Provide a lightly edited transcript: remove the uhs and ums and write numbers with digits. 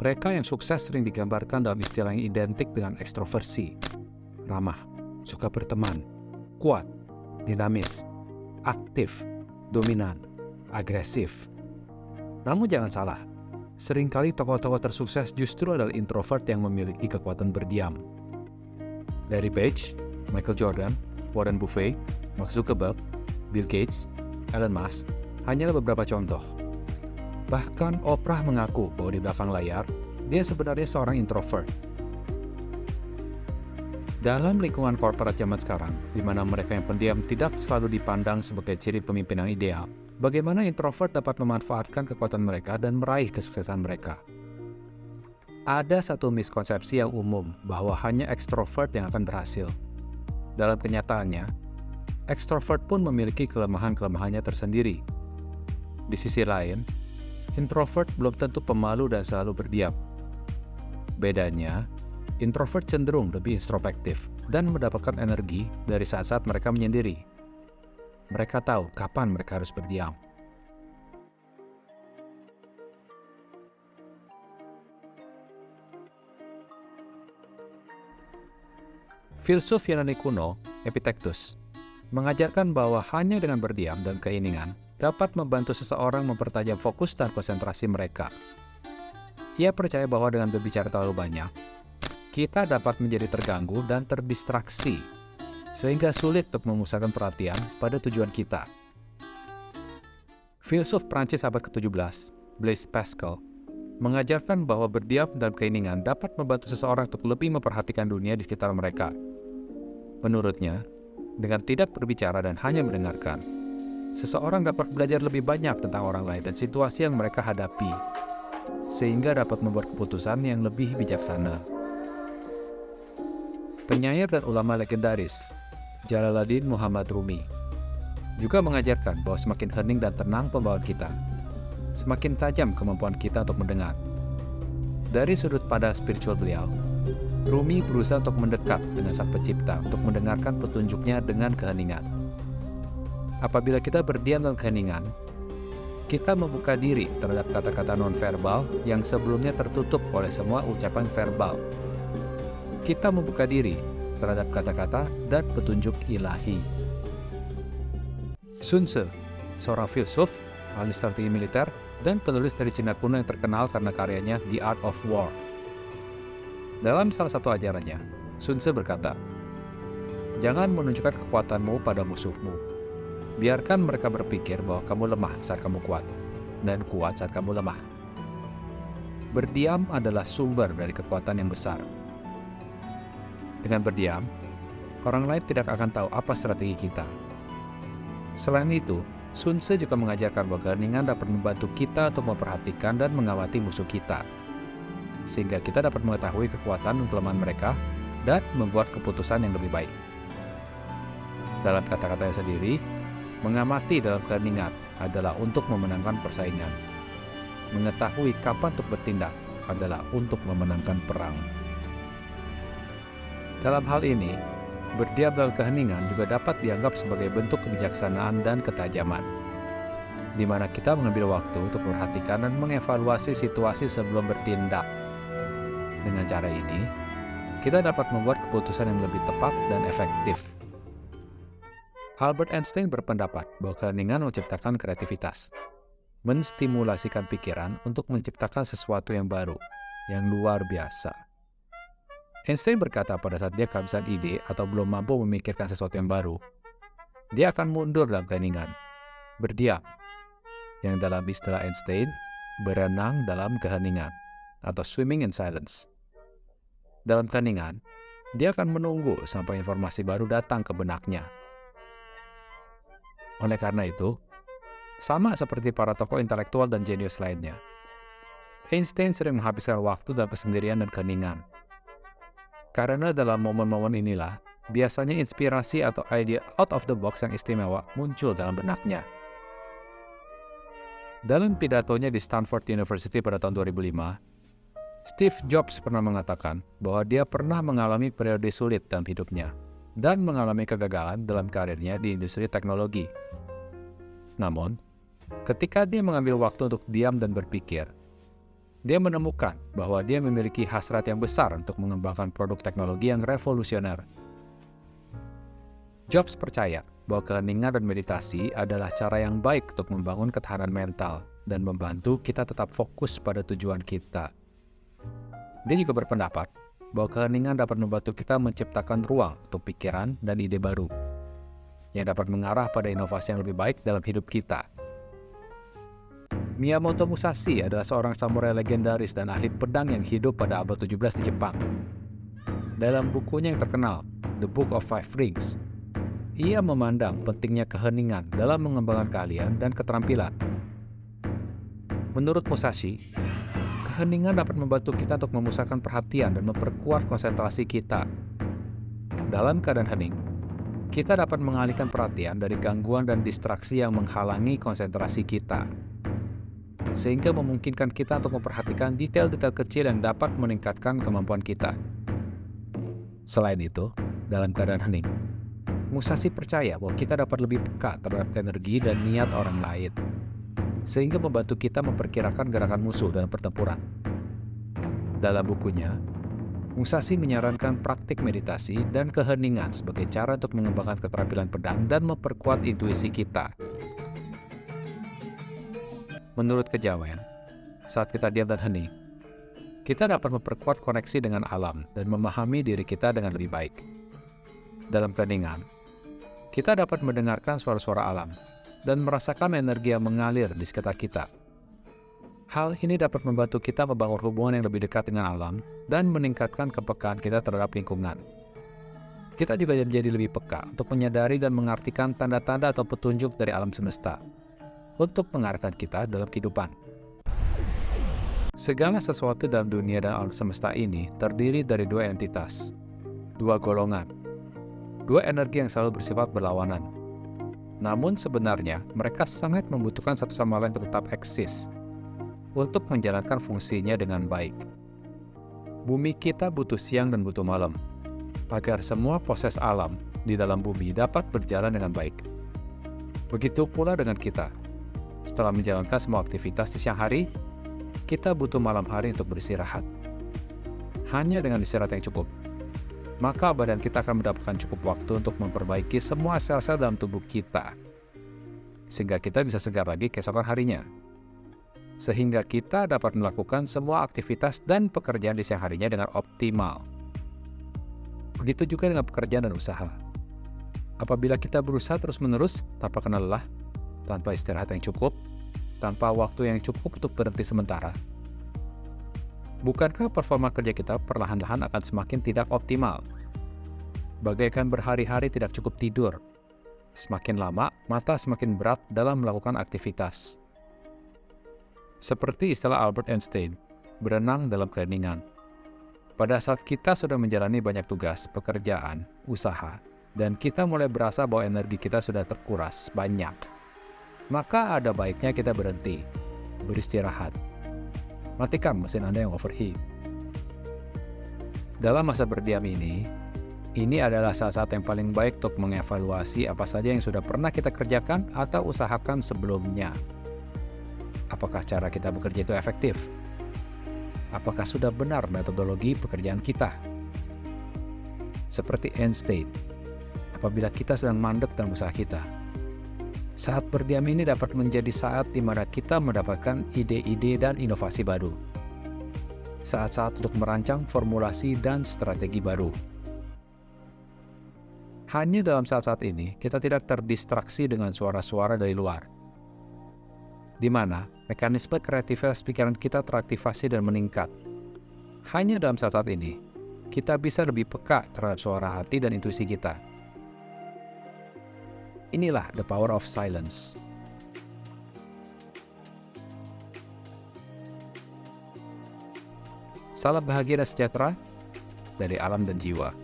Mereka yang sukses sering digambarkan dalam istilah yang identik dengan ekstroversi, ramah, suka berteman, kuat, dinamis, aktif, dominan, agresif. Namun jangan salah, seringkali tokoh-tokoh tersukses justru adalah introvert yang memiliki kekuatan berdiam. Larry Page, Michael Jordan, Warren Buffett, Mark Zuckerberg, Bill Gates, Elon Musk hanyalah beberapa contoh. Bahkan Oprah mengaku bahwa di belakang layar, dia sebenarnya seorang introvert. Dalam lingkungan korporat zaman sekarang, di mana mereka yang pendiam tidak selalu dipandang sebagai ciri pemimpin yang ideal, bagaimana introvert dapat memanfaatkan kekuatan mereka dan meraih kesuksesan mereka? Ada satu miskonsepsi yang umum bahwa hanya ekstrovert yang akan berhasil. Dalam kenyataannya, ekstrovert pun memiliki kelemahan-kelemahannya tersendiri. Di sisi lain, introvert belum tentu pemalu dan selalu berdiam. Bedanya, introvert cenderung lebih introspektif dan mendapatkan energi dari saat-saat mereka menyendiri. Mereka tahu kapan mereka harus berdiam. Filsuf Yunani kuno, Epictetus, mengajarkan bahwa hanya dengan berdiam dan keheningan dapat membantu seseorang mempertajam fokus dan konsentrasi mereka. Ia percaya bahwa dengan berbicara terlalu banyak, kita dapat menjadi terganggu dan terdistraksi, sehingga sulit untuk memusatkan perhatian pada tujuan kita. Filsuf Prancis abad ke-17, Blaise Pascal, mengajarkan bahwa berdiam dan keheningan dapat membantu seseorang untuk lebih memperhatikan dunia di sekitar mereka. Menurutnya, dengan tidak berbicara dan hanya mendengarkan, seseorang dapat belajar lebih banyak tentang orang lain dan situasi yang mereka hadapi, sehingga dapat membuat keputusan yang lebih bijaksana. Penyair dan ulama legendaris, Jalaluddin Muhammad Rumi, juga mengajarkan bahwa semakin hening dan tenang pembawaan kita, semakin tajam kemampuan kita untuk mendengar. Dari sudut pandang spiritual beliau, Rumi berusaha untuk mendekat dengan Sang Pencipta untuk mendengarkan petunjuknya dengan keheningan. Apabila kita berdiam dalam keheningan, kita membuka diri terhadap kata-kata non-verbal yang sebelumnya tertutup oleh semua ucapan verbal. Kita membuka diri terhadap kata-kata dan petunjuk ilahi. Sun Tzu, seorang filsuf, ahli strategi militer, dan penulis dari Cina kuno yang terkenal karena karyanya The Art of War. Dalam salah satu ajarannya, Sun Tzu berkata, "Jangan menunjukkan kekuatanmu pada musuhmu. Biarkan mereka berpikir bahwa kamu lemah saat kamu kuat, dan kuat saat kamu lemah." Berdiam adalah sumber dari kekuatan yang besar. Dengan berdiam, orang lain tidak akan tahu apa strategi kita. Selain itu, Sun Tzu juga mengajarkan bahwa keheningan dapat membantu kita untuk memperhatikan dan mengawasi musuh kita, sehingga kita dapat mengetahui kekuatan dan kelemahan mereka dan membuat keputusan yang lebih baik. Dalam kata-katanya sendiri, mengamati dalam keheningan adalah untuk memenangkan persaingan. Mengetahui kapan untuk bertindak adalah untuk memenangkan perang. Dalam hal ini, berdiam dalam keheningan juga dapat dianggap sebagai bentuk kebijaksanaan dan ketajaman, di mana kita mengambil waktu untuk memperhatikan dan mengevaluasi situasi sebelum bertindak. Dengan cara ini, kita dapat membuat keputusan yang lebih tepat dan efektif. Albert Einstein berpendapat bahwa keheningan menciptakan kreativitas, menstimulasikan pikiran untuk menciptakan sesuatu yang baru, yang luar biasa. Einstein berkata pada saat dia kehabisan ide atau belum mampu memikirkan sesuatu yang baru, dia akan mundur dalam keheningan, berdiam, yang dalam istilah Einstein, berenang dalam keheningan, atau swimming in silence. Dalam keheningan, dia akan menunggu sampai informasi baru datang ke benaknya. Oleh karena itu, sama seperti para tokoh intelektual dan jenius lainnya, Einstein sering menghabiskan waktu dalam kesendirian dan keheningan. Karena dalam momen-momen inilah, biasanya inspirasi atau ide out of the box yang istimewa muncul dalam benaknya. Dalam pidatonya di Stanford University pada tahun 2005, Steve Jobs pernah mengatakan bahwa dia pernah mengalami periode sulit dalam hidupnya dan mengalami kegagalan dalam karirnya di industri teknologi. Namun, ketika dia mengambil waktu untuk diam dan berpikir, Dia menemukan bahwa dia memiliki hasrat yang besar untuk mengembangkan produk teknologi yang revolusioner. Jobs percaya bahwa keheningan dan meditasi adalah cara yang baik untuk membangun ketahanan mental dan membantu kita tetap fokus pada tujuan kita. Dia juga berpendapat bahwa keheningan dapat membantu kita menciptakan ruang untuk pikiran dan ide baru yang dapat mengarah pada inovasi yang lebih baik dalam hidup kita. Miyamoto Musashi adalah seorang samurai legendaris dan ahli pedang yang hidup pada abad 17 di Jepang. Dalam bukunya yang terkenal, The Book of Five Rings, ia memandang pentingnya keheningan dalam mengembangkan keahlian dan keterampilan. Menurut Musashi, keheningan dapat membantu kita untuk memusatkan perhatian dan memperkuat konsentrasi kita. Dalam keadaan hening, kita dapat mengalihkan perhatian dari gangguan dan distraksi yang menghalangi konsentrasi kita, sehingga memungkinkan kita untuk memperhatikan detail-detail kecil yang dapat meningkatkan kemampuan kita. Selain itu, dalam keadaan hening, Musashi percaya bahwa kita dapat lebih peka terhadap energi dan niat orang lain, sehingga membantu kita memperkirakan gerakan musuh dalam pertempuran. Dalam bukunya, Musashi menyarankan praktik meditasi dan keheningan sebagai cara untuk mengembangkan keterampilan pedang dan memperkuat intuisi kita. Menurut kejawen, saat kita diam dan hening, kita dapat memperkuat koneksi dengan alam dan memahami diri kita dengan lebih baik. Dalam keheningan, kita dapat mendengarkan suara-suara alam dan merasakan energi yang mengalir di sekitar kita. Hal ini dapat membantu kita membangun hubungan yang lebih dekat dengan alam dan meningkatkan kepekaan kita terhadap lingkungan. Kita juga menjadi lebih peka untuk menyadari dan mengartikan tanda-tanda atau petunjuk dari alam semesta untuk mengarahkan kita dalam kehidupan. Segala sesuatu dalam dunia dan alam semesta ini terdiri dari dua entitas, dua golongan, dua energi yang selalu bersifat berlawanan. Namun sebenarnya mereka sangat membutuhkan satu sama lain untuk tetap eksis, untuk menjalankan fungsinya dengan baik. Bumi kita butuh siang dan butuh malam, agar semua proses alam di dalam bumi dapat berjalan dengan baik. Begitu pula dengan kita. Setelah menjalankan semua aktivitas di siang hari, kita butuh malam hari untuk beristirahat. Hanya dengan istirahat yang cukup, maka badan kita akan mendapatkan cukup waktu untuk memperbaiki semua sel-sel dalam tubuh kita, sehingga kita bisa segar lagi keesokan harinya. Sehingga kita dapat melakukan semua aktivitas dan pekerjaan di siang harinya dengan optimal. Begitu juga dengan pekerjaan dan usaha. Apabila kita berusaha terus-menerus tanpa kenal lelah, tanpa istirahat yang cukup, tanpa waktu yang cukup untuk berhenti sementara, bukankah performa kerja kita perlahan-lahan akan semakin tidak optimal? Bagaikan berhari-hari tidak cukup tidur. Semakin lama, mata semakin berat dalam melakukan aktivitas. Seperti istilah Albert Einstein, berenang dalam keheningan. Pada saat kita sudah menjalani banyak tugas, pekerjaan, usaha, dan kita mulai berasa bahwa energi kita sudah terkuras banyak, maka ada baiknya kita berhenti, beristirahat. Matikan mesin Anda yang overheat. Dalam masa berdiam ini adalah saat-saat yang paling baik untuk mengevaluasi apa saja yang sudah pernah kita kerjakan atau usahakan sebelumnya. Apakah cara kita bekerja itu efektif? Apakah sudah benar metodologi pekerjaan kita? Seperti Einstein, apabila kita sedang mandek dalam usaha kita, saat berdiam ini dapat menjadi saat di mana kita mendapatkan ide-ide dan inovasi baru. Saat-saat untuk merancang formulasi dan strategi baru. Hanya dalam saat-saat ini, kita tidak terdistraksi dengan suara-suara dari luar, di mana mekanisme kreativitas pikiran kita teraktivasi dan meningkat. Hanya dalam saat-saat ini, kita bisa lebih peka terhadap suara hati dan intuisi kita. Inilah the power of silence. Salam bahagia dan sejahtera dari alam dan jiwa.